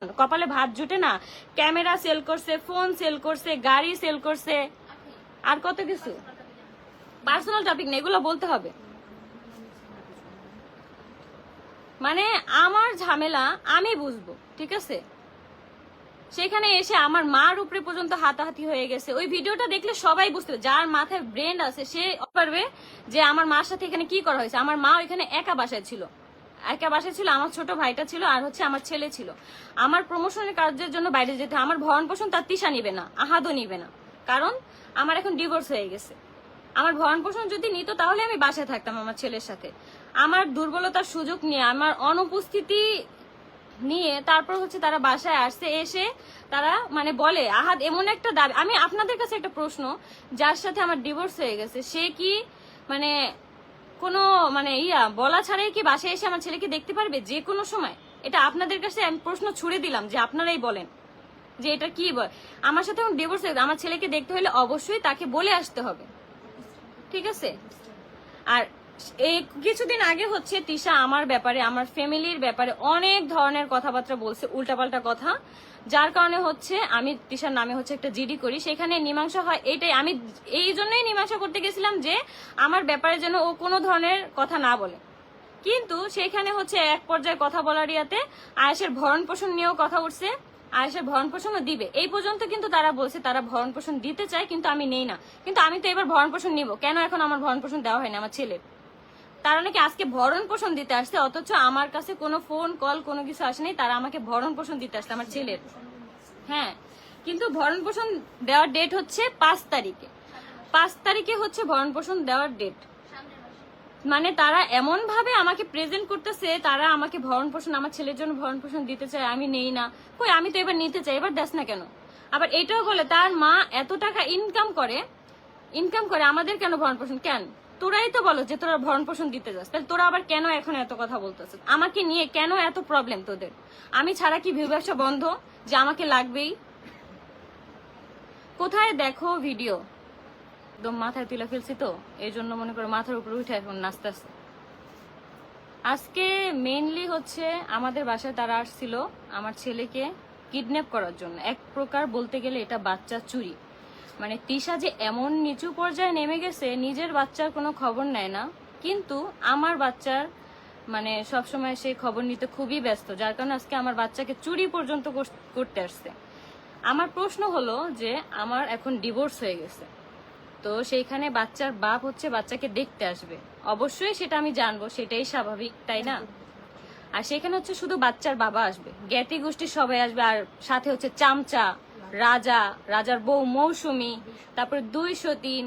কপালে ভাত জুটে না, ক্যামেরা সেল করছে, ফোন সেল করছে, গাড়ি সেল করছে, আর কত কিছু। পার্সোনাল টপিক না, এগুলো বলতে হবে। মানে আমার ঝামেলা আমি বুঝবো, ঠিক আছে। সেখানে এসে আমার মার উপরে পর্যন্ত হাতাহাতি হয়ে গেছে। ওই ভিডিওটা দেখলে সবাই বুঝতে পারবে, যার মাথায় ব্রেন আছে সে পারবে যে আমার মার সাথে এখানে কি করা হয়েছে। আমার মা ওইখানে একা বাসায় ছিল, আমার ছোট ভাইটা ছিল, আর হচ্ছে আমার ছেলে ছিল। আমার প্রমোশনের কাজের জন্য বাইরে যেতে, আমার ভরণ পোষণ তার তিশা নিবে না, আহাদও নিবে না, কারণ আমার এখন ডিভোর্স হয়ে গেছে। আমার ভরণ পোষণ যদি নিত তাহলে আমি বাসায় থাকতাম আমার ছেলের সাথে। আমার দুর্বলতার সুযোগ নিয়ে, আমার অনুপস্থিতি নিয়ে তারপর হচ্ছে তারা বাসায় আসছে, এসে তারা মানে বলে আহাদ এমন একটা দাবি। আমি আপনাদের কাছে একটা প্রশ্ন, যার সাথে আমার ডিভোর্স হয়ে গেছে সে কি মানে কোনো মানে বলা ছাড়াই কি বাসায় এসে আমার ছেলেকে দেখতে পারবে যে কোনো সময়? এটা আপনাদের কাছে আমি প্রশ্ন ছুড়ে দিলাম যে আপনারাই বলেন যে এটা কি আমার সাথে এখন ডিভোর্স হয়ে গেছে, আমার ছেলেকে দেখতে হলে অবশ্যই তাকে বলে আসতে হবে, ঠিক আছে। আর এই কিছুদিন আগে হচ্ছে তিশা আমার ব্যাপারে, আমার ফ্যামিলির ব্যাপারে অনেক ধরনের কথাবার্তা বলছে, উল্টাপাল্টা কথা, যার কারণে হচ্ছে আমি তিশার নামে হচ্ছে একটা জিডি করি, সেখানে মীমাংসা হয়। এটাই আমি এই জন্যই মীমাংসা করতে গেছিলাম যে আমার ব্যাপারে যেন ও কোনো ধরনের কথা না বলে। কিন্তু সেখানে হচ্ছে এক পর্যায়ে কথা বলার ইয়াতে আয়েশের ভরণ পোষণ নিয়েও কথা উঠছে, আয়েশের ভরণ পোষণও দিবে এই পর্যন্ত। কিন্তু তারা বলছে তারা ভরণ পোষণ দিতে চায়, কিন্তু আমি নেই না। কিন্তু আমি তো এবার ভরণ পোষণ নিব কেন? এখন আমার ভরণ পোষণ দেওয়া হয়নি আমার ছেলের। তারা নাকি আজকে ভরণ পোষণ দিতে আসছে, অথচ আমার কাছে কোনো ফোন কল কোনো কিছু আসেনি। তারা আমাকে ভরণ পোষণ দিতে আসছে আমার ছেলের। হ্যাঁ, কিন্তু ভরণ পোষণ দেওয়ার ডেট হচ্ছে 5 তারিখে। 5 তারিখে হচ্ছে ভরণ পোষণ দেওয়ার ডেট। মানে তারা এমন ভাবে আমাকে প্রেজেন্ট করতেছে, তারা আমাকে ভরণ পোষণ, আমার ছেলের জন্য ভরণ পোষণ দিতে চায়, আমি নেই না। কই, আমি তো এবার নিতে চাই, এবার দেখ না কেন। আবার এটাও বলে তার মা এত টাকা ইনকাম করে আমাদের কেন ভরণ পোষণ? কেন তোরাই তো বলো যে তোরা ভরণ পোষণ দিতে যাস, তাহলে তোরা আবার কেন এখন এত কথা বলতেছ আমাকে নিয়ে? কেন এত প্রবলেম তোদের? আমি ছাড়া কি ভিউ ব্যবসা বন্ধ যে আমাকে লাগবেই? কোথায় দেখো ভিডিও, একদম মাথায় তুলে ফেলছি তো এই জন্য মনে করো মাথার উপরে উঠে এখন নাচতে আসছে। আজকে মেইনলি হচ্ছে আমাদের বাসায় তারা আসছিল আমার ছেলেকে কিডন্যাপ করার জন্য। এক প্রকার বলতে গেলে এটা বাচ্চা চুরি। মানে তিশা যে এমন নিচু পর্যায়ে নেমে গেছে, নিজের বাচ্চার কোনো খবর নেয় না, কিন্তু আমার বাচ্চার মানে সবসময় সে খবর নিতে খুবই ব্যস্ত, যার কারণে আজকে আমার বাচ্চাকে চুরি পর্যন্ত করতে আসছে। আমার প্রশ্ন হলো যে আমার এখন ডিভোর্স হয়ে গেছে, তো সেইখানে বাচ্চার বাপ হচ্ছে বাচ্চাকে দেখতে আসবে, অবশ্যই সেটা আমি জানবো, সেটাই স্বাভাবিক, তাই না? আর সেখানে হচ্ছে শুধু বাচ্চার বাবা আসবে, জ্ঞাতি গোষ্ঠীর সবাই আসবে, আর সাথে হচ্ছে চামচা, রাজার বউ মৌসুমী, তারপরে 203